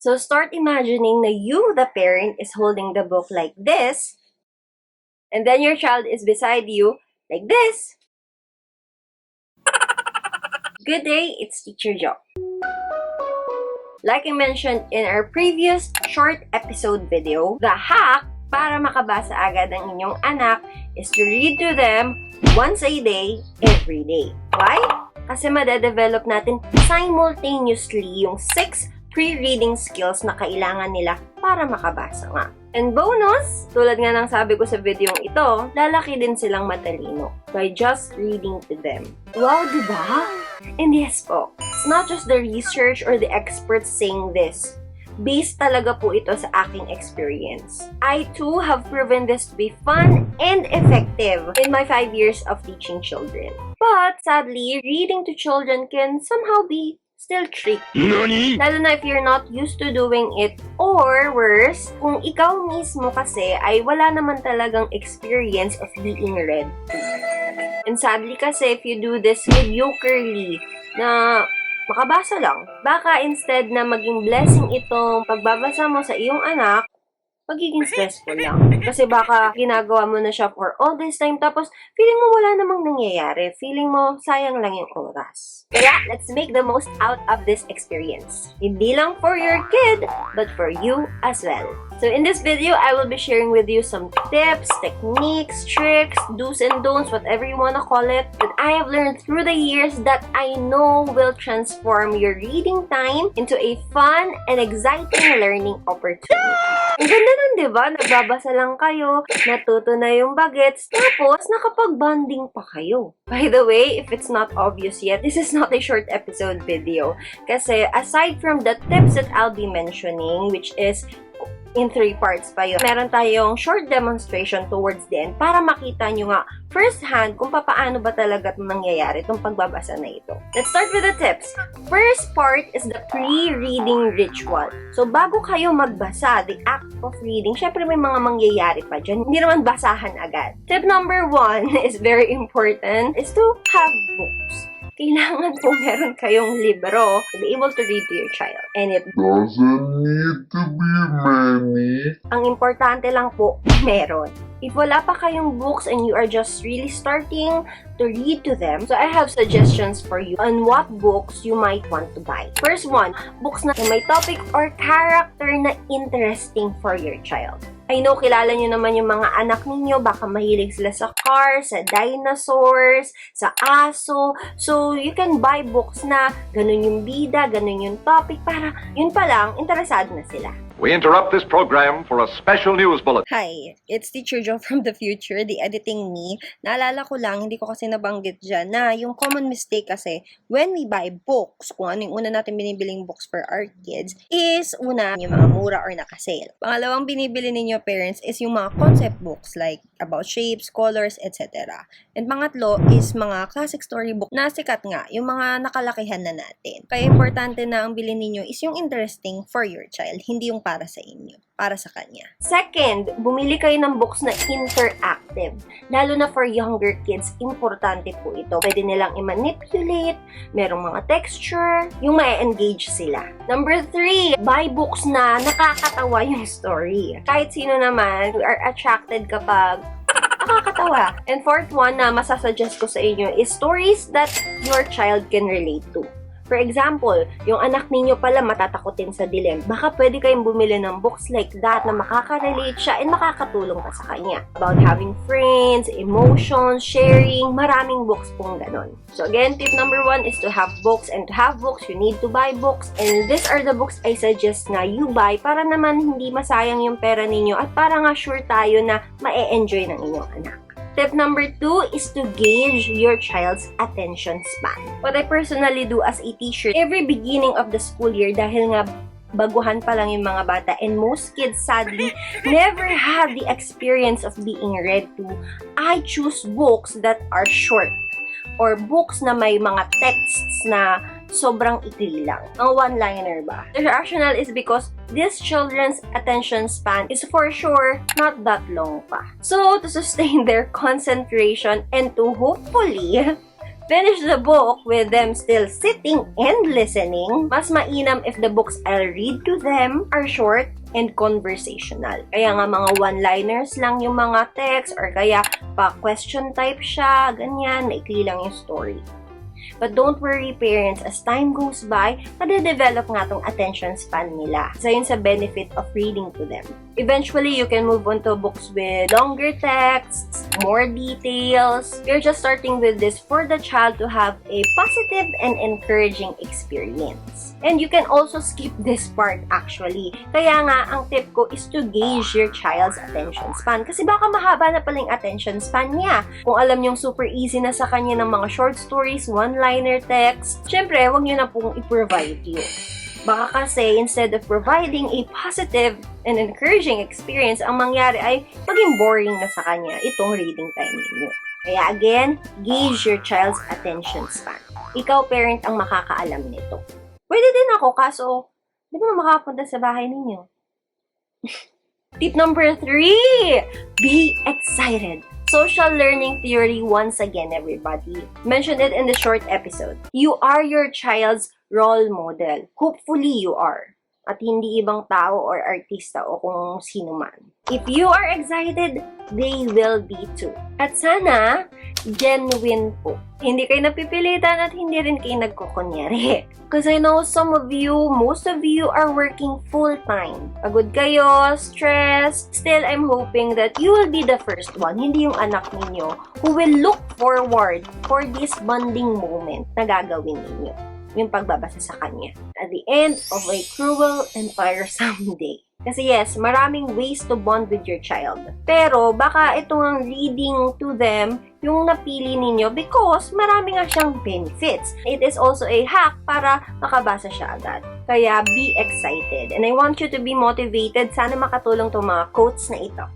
So start imagining na you, the parent, is holding the book like this, and then your child is beside you like this. Good day, it's Teacher Jo. Like I mentioned in our previous short episode video, the hack para makabasa agad ang inyong anak is to read to them once a day, every day. Why? Kasi madedevelop natin simultaneously yung 6 pre-reading skills na kailangan nila para makabasa nga. And bonus, tulad nga ng sabi ko sa video ito, lalaki din silang matalino by just reading to them. Wow, diba? And yes po, it's not just the research or the experts saying this. Based talaga po ito sa aking experience. I too have proven this to be fun and effective in my 5 years of teaching children. But sadly, reading to children can somehow be still tricky. Nani? Lalo na if you're not used to doing it, or worse, kung ikaw mismo kasi ay wala naman talagang experience of being read to. And sadly kasi, if you do this mediocrely, na makabasa lang, baka instead na maging blessing itong pagbabasa mo sa iyong anak, magiging stressful lang. Kasi baka ginagawa mo na siya for all this time, tapos feeling mo wala namang nangyayari. Feeling mo sayang lang yung oras. Kaya, let's make the most out of this experience. Hindi lang for your kid, but for you as well. So in this video, I will be sharing with you some tips, techniques, tricks, do's and don'ts, whatever you want to call it, that I have learned through the years that I know will transform your reading time into a fun and exciting learning opportunity. Ang ganda nun, di ba? Nagbabasa lang kayo, natuto na yung bagets, tapos nakapag-bonding pa kayo. By the way, if it's not obvious yet, this is not a short episode video. Kasi aside from the tips that I'll be mentioning, which is in 3 parts pa yun, meron tayong short demonstration towards the end para makita nyo nga first hand kung paano ba talaga nangyayari itong pagbabasa na ito. Let's start with the tips. First part is the pre-reading ritual. So, bago kayo magbasa, the act of reading, syempre may mga mangyayari pa dyan. Hindi naman basahan agad. Tip number 1 is very important, is to have books. Kailangan po meron kayong libro to be able to read to your child. And it doesn't need to be many. Ang importante lang po, meron. If wala pa kayong books and you are just really starting to read to them, so I have suggestions for you on what books you might want to buy. First one, books na may topic or character na interesting for your child. I know, kilala nyo naman yung mga anak ninyo, baka mahilig sila sa cars, sa dinosaurs, sa aso. So, you can buy books na ganun yung bida, ganun yung topic, para yun pa lang, interesado na sila. We interrupt this program for a special news bulletin. Hi, it's Teacher Jo from the future, the editing me. Naalala ko lang, hindi ko kasi nabanggit dyan na yung common mistake kasi when we buy books, kung ano yung una natin binibiling books for our kids, is una, yung mga mura or naka-sale. Pangalawang binibili ninyo parents is yung mga concept books like about shapes, colors, etc. And pangatlo is mga classic storybook na sikat nga, yung mga nakalakihan na natin. Kaya importante na ang bilhin ninyo is yung interesting for your child, hindi yung para sa inyo, para sa kanya. Second, bumili kayo ng books na interactive. Lalo na for younger kids, importante po ito. Pwede nilang i-manipulate, merong mga texture, yung ma-engage sila. Number 3, buy books na nakakatawa yung story. Kahit sino naman, we are attracted kapag nakakatawa. And fourth one na masasuggest ko sa inyo is stories that your child can relate to. For example, yung anak ninyo pala matatakotin sa dilim. Baka pwede kayong bumili ng books like that na makaka-relate siya and makakatulong ka sa kanya. About having friends, emotions, sharing, maraming books pong ganon. So again, tip number 1 is to have books, and to have books, you need to buy books. And these are the books I suggest na you buy para naman hindi masayang yung pera ninyo at para nga sure tayo na ma-e-enjoy ng inyong anak. Tip number 2 is to gauge your child's attention span. What I personally do as a teacher, every beginning of the school year, dahil nga baguhan pa lang yung mga bata and most kids sadly never have the experience of being read to, I choose books that are short or books na may mga texts na sobrang ikli lang. Ang one-liner ba? The rationale is because this children's attention span is for sure not that long pa. So, to sustain their concentration and to hopefully finish the book with them still sitting and listening, mas mainam if the books I'll read to them are short and conversational. Kaya nga mga one-liners lang yung mga text or kaya pa question type siya, ganyan, maikli lang yung story. But don't worry parents, as time goes by, nade-develop nga tong attention span nila. Isa yun sa benefit of reading to them. Eventually, you can move on to books with longer texts, more details. We're just starting with this for the child to have a positive and encouraging experience. And you can also skip this part actually. Kaya nga, ang tip ko is to gauge your child's attention span. Kasi baka mahaba na palang attention span niya. Kung alam niyong super easy na sa kanya ng mga short stories, one-liner text, syempre, huwag niyo na pong i-provide yun. Baka kasi, instead of providing a positive and encouraging experience, ang mangyari ay maging boring na sa kanya itong reading time ninyo. Kaya again, gauge your child's attention span. Ikaw, parent, ang makakaalam nito. Pwede din ako, kaso, di ba makapunta sa bahay ninyo? Tip number 3, be excited. Social learning theory once again, everybody. Mentioned it in the short episode. You are your child's role model. Hopefully, you are. At hindi ibang tao or artista o kung sino man. If you are excited, they will be too. At sana, genuine po. Hindi kayo napipilitan at hindi rin kayo nagkukunyari. Because I know some of you, most of you are working full-time. Pagod kayo, stressed. Still, I'm hoping that you will be the first one, hindi yung anak ninyo, who will look forward for this bonding moment na gagawin ninyo. Yung pagbabasa sa kanya. At the end of a cruel and tiresome day. Kasi yes, maraming ways to bond with your child. Pero baka itong reading to them yung napili ninyo because marami nga siyang benefits. It is also a hack para makabasa siya agad. Kaya be excited. And I want you to be motivated. Sana makatulong tong mga quotes na ito.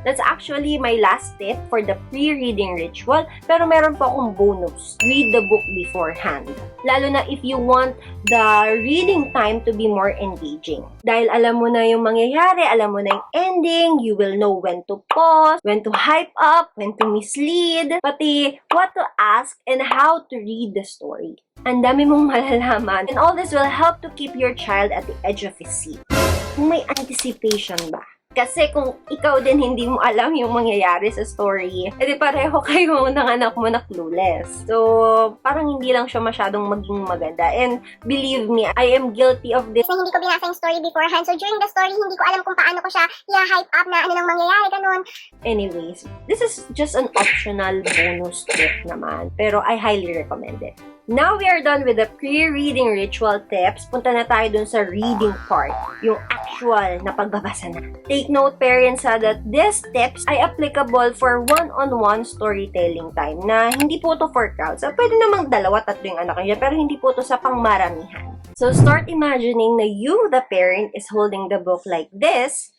That's actually my last tip for the pre-reading ritual. Pero meron po akong bonus. Read the book beforehand. Lalo na if you want the reading time to be more engaging. Dahil alam mo na yung mangyayari, alam mo na yung ending, you will know when to pause, when to hype up, when to mislead, pati what to ask and how to read the story. Ang dami mong malalaman. And all this will help to keep your child at the edge of his seat. Kung may anticipation ba? Kasi kung ikaw din hindi mo alam yung mangyayari sa story, edi pareho kayo ng anak mo na clueless. So, parang hindi lang siya masyadong maging maganda. And believe me, I am guilty of this. Na hindi ko binasa yung story beforehand. So, during the story, hindi ko alam kung paano ko siya i-hype up na ano nang mangyayari, ganun. Anyways, this is just an optional bonus tip naman. Pero I highly recommend it. Now we are done with the pre-reading ritual tips. Punta na tayo dun sa reading part. Yung actual na pagbabasa na. Take note, parents, that these tips ay applicable for one-on-one storytelling time na hindi po to for crowds. So, pwede namang 2-3 yung anak niya, pero hindi po to sa pangmaramihan. So, start imagining na you, the parent, is holding the book like this,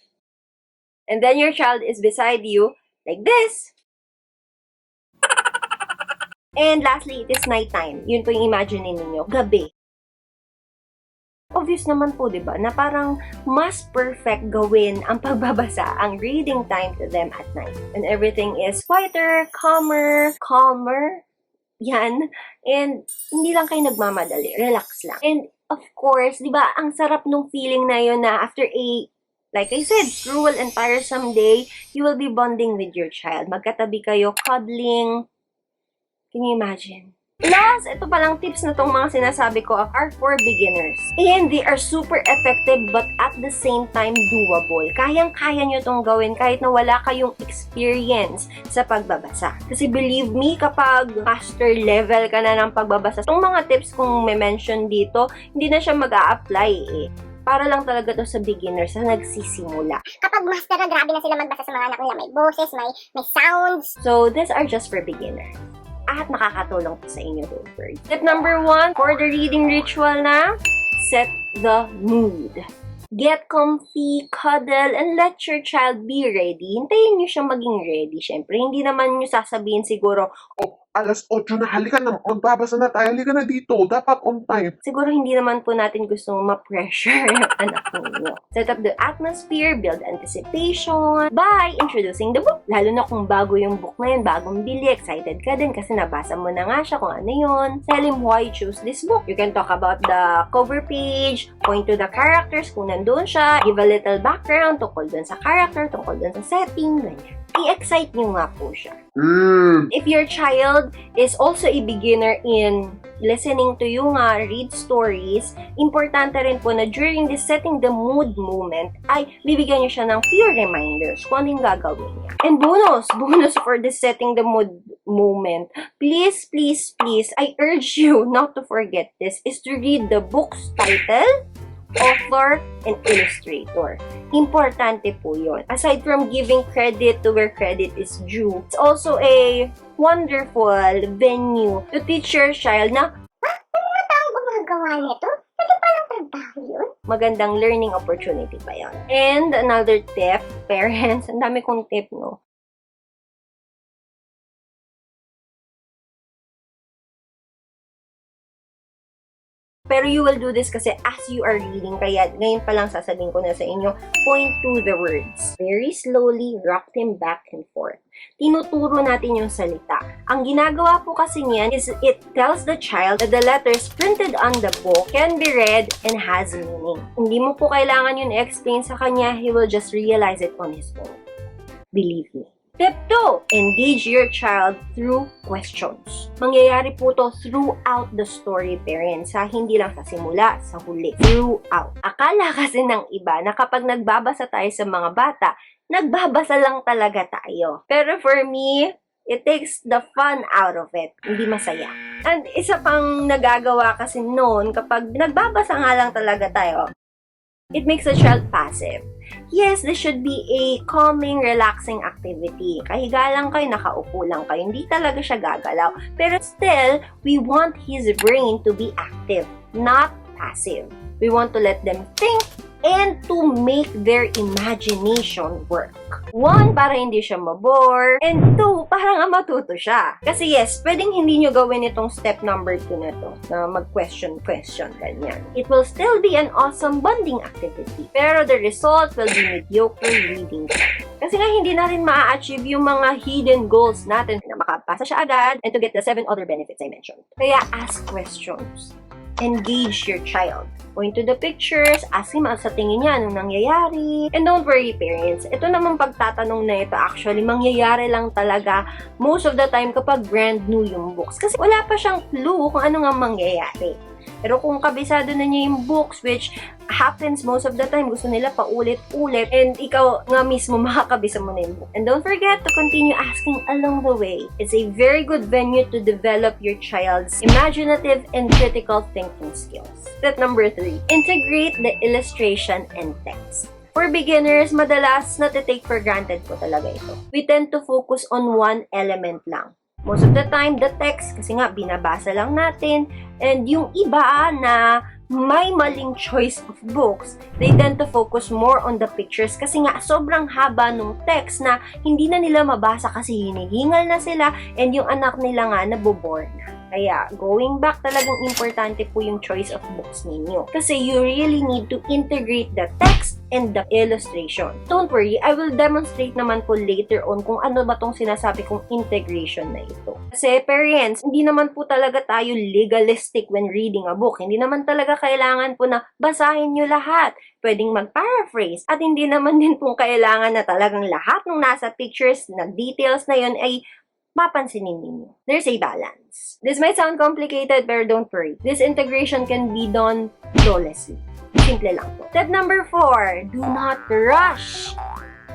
and then your child is beside you like this. And lastly, it is nighttime. Yun po yung imagine ninyo. Gabi. Obvious naman po, di ba, na parang mas perfect gawin ang pagbabasa, ang reading time to them at night. And everything is quieter, calmer. Yan. And hindi lang kayo nagmamadali. Relax lang. And of course, di ba, ang sarap nung feeling na yun na after like I said, cruel and tiresome day, you will be bonding with your child. Magkatabi kayo, cuddling. Can you imagine? Plus, ito palang tips na tong mga sinasabi ko are for beginners. And they are super effective but at the same time doable. Kayang-kaya nyo tong gawin kahit na wala kayong experience sa pagbabasa. Kasi believe me, kapag master level ka na ng pagbabasa, itong mga tips kung may mention dito, hindi na siya mag-a-apply eh. Para lang talaga to sa beginners na nagsisimula. Kapag master na, grabe na sila magbasa sa mga anak nila. May boses, may sounds. So, these are just for beginners. At nakakatulong po sa inyo, don't worry. Tip number 1, for the reading ritual na, set the mood. Get comfy, cuddle, and let your child be ready. Hintayin nyo siyang maging ready. Siyempre, hindi naman nyo sasabihin siguro, oh, 8:00 na, halika na, magbabasa na tayo, halika na dito, dapat on time. Siguro hindi naman po natin gusto ma-pressure yung anak ninyo. Set up the atmosphere, build anticipation by introducing the book. Lalo na kung bago yung book na yun, bagong bili, excited ka din kasi nabasa mo na nga siya kung ano yun. Tell him why you choose this book. You can talk about the cover page, point to the characters kung nandun siya, give a little background tungkol dun sa character, tungkol dun sa setting, ganyan. I-excite nyo nga po siya. If your child is also a beginner in listening to you nga read stories, importante rin po na during this setting the mood moment ay bibigyan nyo siya ng few reminders kung ano yung gagawin niya. And bonus for this setting the mood moment, please, I urge you not to forget this, is to read the book's title, author, and illustrator. Importante po yun. Aside from giving credit to where credit is due, it's also a wonderful venue to teach your child na Ano taong gumagawa nito? Pwede palang trabaho yun? magandang learning opportunity pa yun. And another tip, parents, ang dami kong tip, no? Pero you will do this kasi as you are reading. Kaya ngayon pa lang sasabihin ko na sa inyo, point to the words. Very slowly, rock them back and forth. Tinuturo natin yung salita. Ang ginagawa po kasi niyan is it tells the child that the letters printed on the book can be read and has meaning. Hindi mo po kailangan yun i-explain sa kanya. He will just realize it on his own. Believe me. Tip 2, engage your child through questions. Mangyayari po to throughout the story, parents, hindi lang sa simula, sa huli, throughout. Akala kasi ng iba na kapag nagbabasa tayo sa mga bata, nagbabasa lang talaga tayo. Pero for me, it takes the fun out of it. Hindi masaya. And isa pang nagagawa kasi noon, kapag nagbabasa nga lang talaga tayo, it makes the child passive. Yes, this should be a calming, relaxing activity. Kahiga lang kayo, nakaupo lang kayo, hindi talaga siya gagalaw. Pero still, we want his brain to be active, not passive. We want to let them think and to make their imagination work. 1, para hindi siya mabore. And 2, para nga matuto siya. Kasi yes, pwedeng hindi nyo gawin itong step number 2 na to, na mag-question, ganyan. It will still be an awesome bonding activity. Pero the result will be mediocre reading time. Kasi nga hindi natin ma-achieve yung mga hidden goals natin na makapasa siya agad and to get the 7 other benefits I mentioned. Kaya ask questions. Engage your child. Point to the pictures, ask him sa tingin niya anong nangyayari. And don't worry, parents, ito naman pagtatanong na ito actually mangyayari lang talaga most of the time kapag brand new yung books. Kasi wala pa siyang clue kung ano nga mangyayari. Pero kung kabisado na niya yung books, which happens most of the time, gusto nila paulit-ulit, and ikaw nga mismo makakabisa mo na yung book. And don't forget to continue asking along the way. It's a very good venue to develop your child's imaginative and critical thinking skills. Step number 3, integrate the illustration and text. For beginners, madalas natitake for granted po talaga ito. We tend to focus on one element lang. Most of the time, the text, kasi nga binabasa lang natin, and yung iba na may maling choice of books, they tend to focus more on the pictures kasi nga sobrang haba nung text na hindi na nila mabasa kasi hinihingal na sila and yung anak nila nga nabobore na. Kaya, going back, talagang importante po yung choice of books ninyo. Kasi you really need to integrate the text and the illustration. Don't worry, I will demonstrate naman po later on kung ano ba tong sinasabi kong integration na ito. Kasi parents, hindi naman po talaga tayo legalistic when reading a book. Hindi naman talaga kailangan po na basahin nyo lahat. Pwedeng mag-paraphrase. At hindi naman din po kailangan na talagang lahat ng nasa pictures na details na yun ay mapansinin ninyo. There's a balance. This might sound complicated, pero don't worry. This integration can be done flawlessly. Simple lang po. Step number 4, do not rush.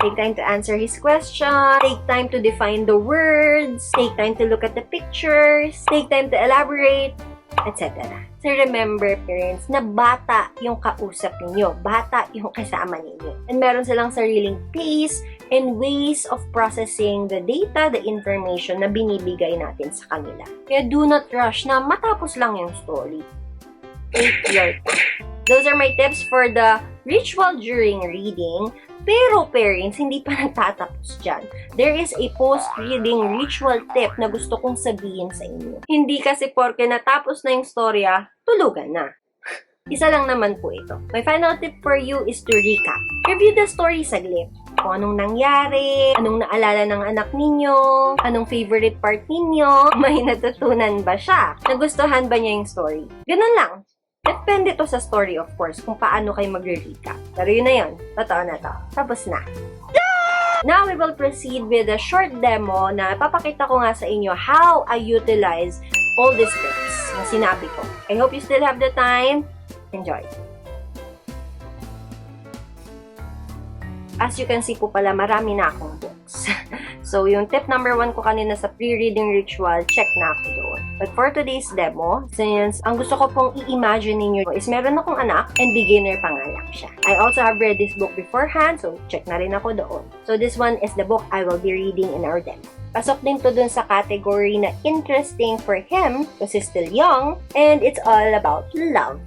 Take time to answer his question. Take time to define the words. Take time to look at the pictures. Take time to elaborate, etc. So remember, parents, na bata yung kausap ninyo. Bata yung kasama ninyo. And meron silang sariling pace and ways of processing the data, the information na binibigay natin sa kanila. Kaya do not rush na matapos lang yung story. Take your time. Those are my tips for the ritual during reading. Pero parents, hindi pa nagtatapos dyan. There is a post-reading ritual tip na gusto kong sabihin sa inyo. Hindi kasi porke natapos na yung storya, tulugan na. Isa lang naman po ito. My final tip for you is to recap. Review the story saglit. Kung anong nangyari, anong naalala ng anak ninyo, anong favorite part ninyo, may natutunan ba siya, nagustuhan ba niya yung story. Ganun lang. Depende to sa story, of course, kung paano kayo magre-recap. Pero yun na yun. Totoo na to. Tapos na. Now, we will proceed with a short demo na papakita ko nga sa inyo how I utilize all these tips na sinabi ko. I hope you still have the time. Enjoy! As you can see po pala, marami na akong books. So, yung tip number 1 ko kanina sa pre-reading ritual, check na ako doon. But for today's demo, since ang gusto ko pong i-imagine ninyo is meron akong anak and beginner pa nga lang siya. I also have read this book beforehand, so check na rin ako doon. So, this one is the book I will be reading in our demo. Pasok din to dun sa category na interesting for him because he's still young and it's all about love.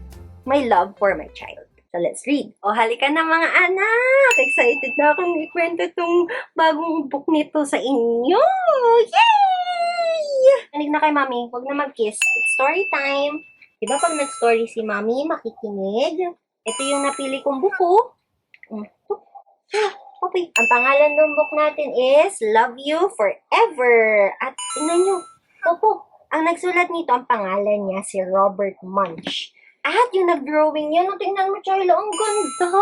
My love for my child. So, let's read. O, halika na mga anak! Excited na akong ikwento itong bagong book nito sa inyo! Yay! Hanig na kay mami. Huwag na mag-kiss. It's story time. Diba pag nag-story si mami, makikinig? Ito yung napili kong buko. Okay. Ang pangalan ng book natin is Love You Forever. At tingnan nyo. Opo. Ang nagsulat nito, ang pangalan niya si Robert Munch. At yung nag-drawing yan, tingnan mo, Charlo, ang ganda!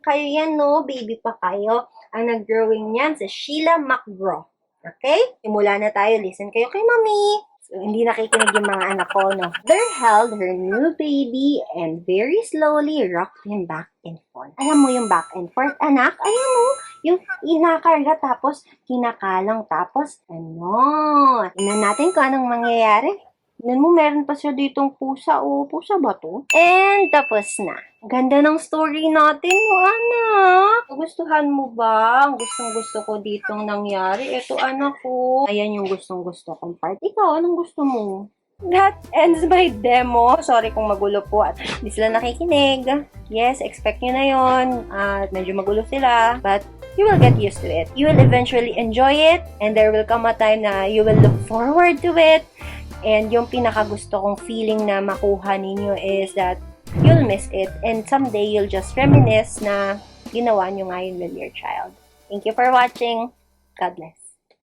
Kayo yan, no? Baby pa kayo. Ang nag-drawing yan si Sheila McGraw. Okay? Simula na tayo. Listen kayo kay Mami. So, hindi nakikinig yung mga anak ko, no? Mother held her new baby and very slowly rocked him back and forth. Alam mo yung back and forth, anak? Ayan, no? Yung inakarga tapos kinakalang tapos ano? Tingnan natin kung anong mangyayari. Tignan mo, meron pa siya ditong pusa. O, pusa ba to? And tapos na. Ganda ng story natin, anak. Gustuhan mo ba? Gustong-gusto ko ditong nangyari. Ito, anak ko. Ayan yung gustong-gusto kong part. Ikaw, anong gusto mo? That ends my demo. Sorry kung magulo po at hindi sila nakikinig. Yes, expect nyo na yun. At medyo magulo sila. But you will get used to it. You will eventually enjoy it. And there will come a time na you will look forward to it. And yung pinakagusto kong feeling na makuha ninyo is that you'll miss it. And someday, you'll just reminisce na ginawa nyo ngayon with your child. Thank you for watching. God bless.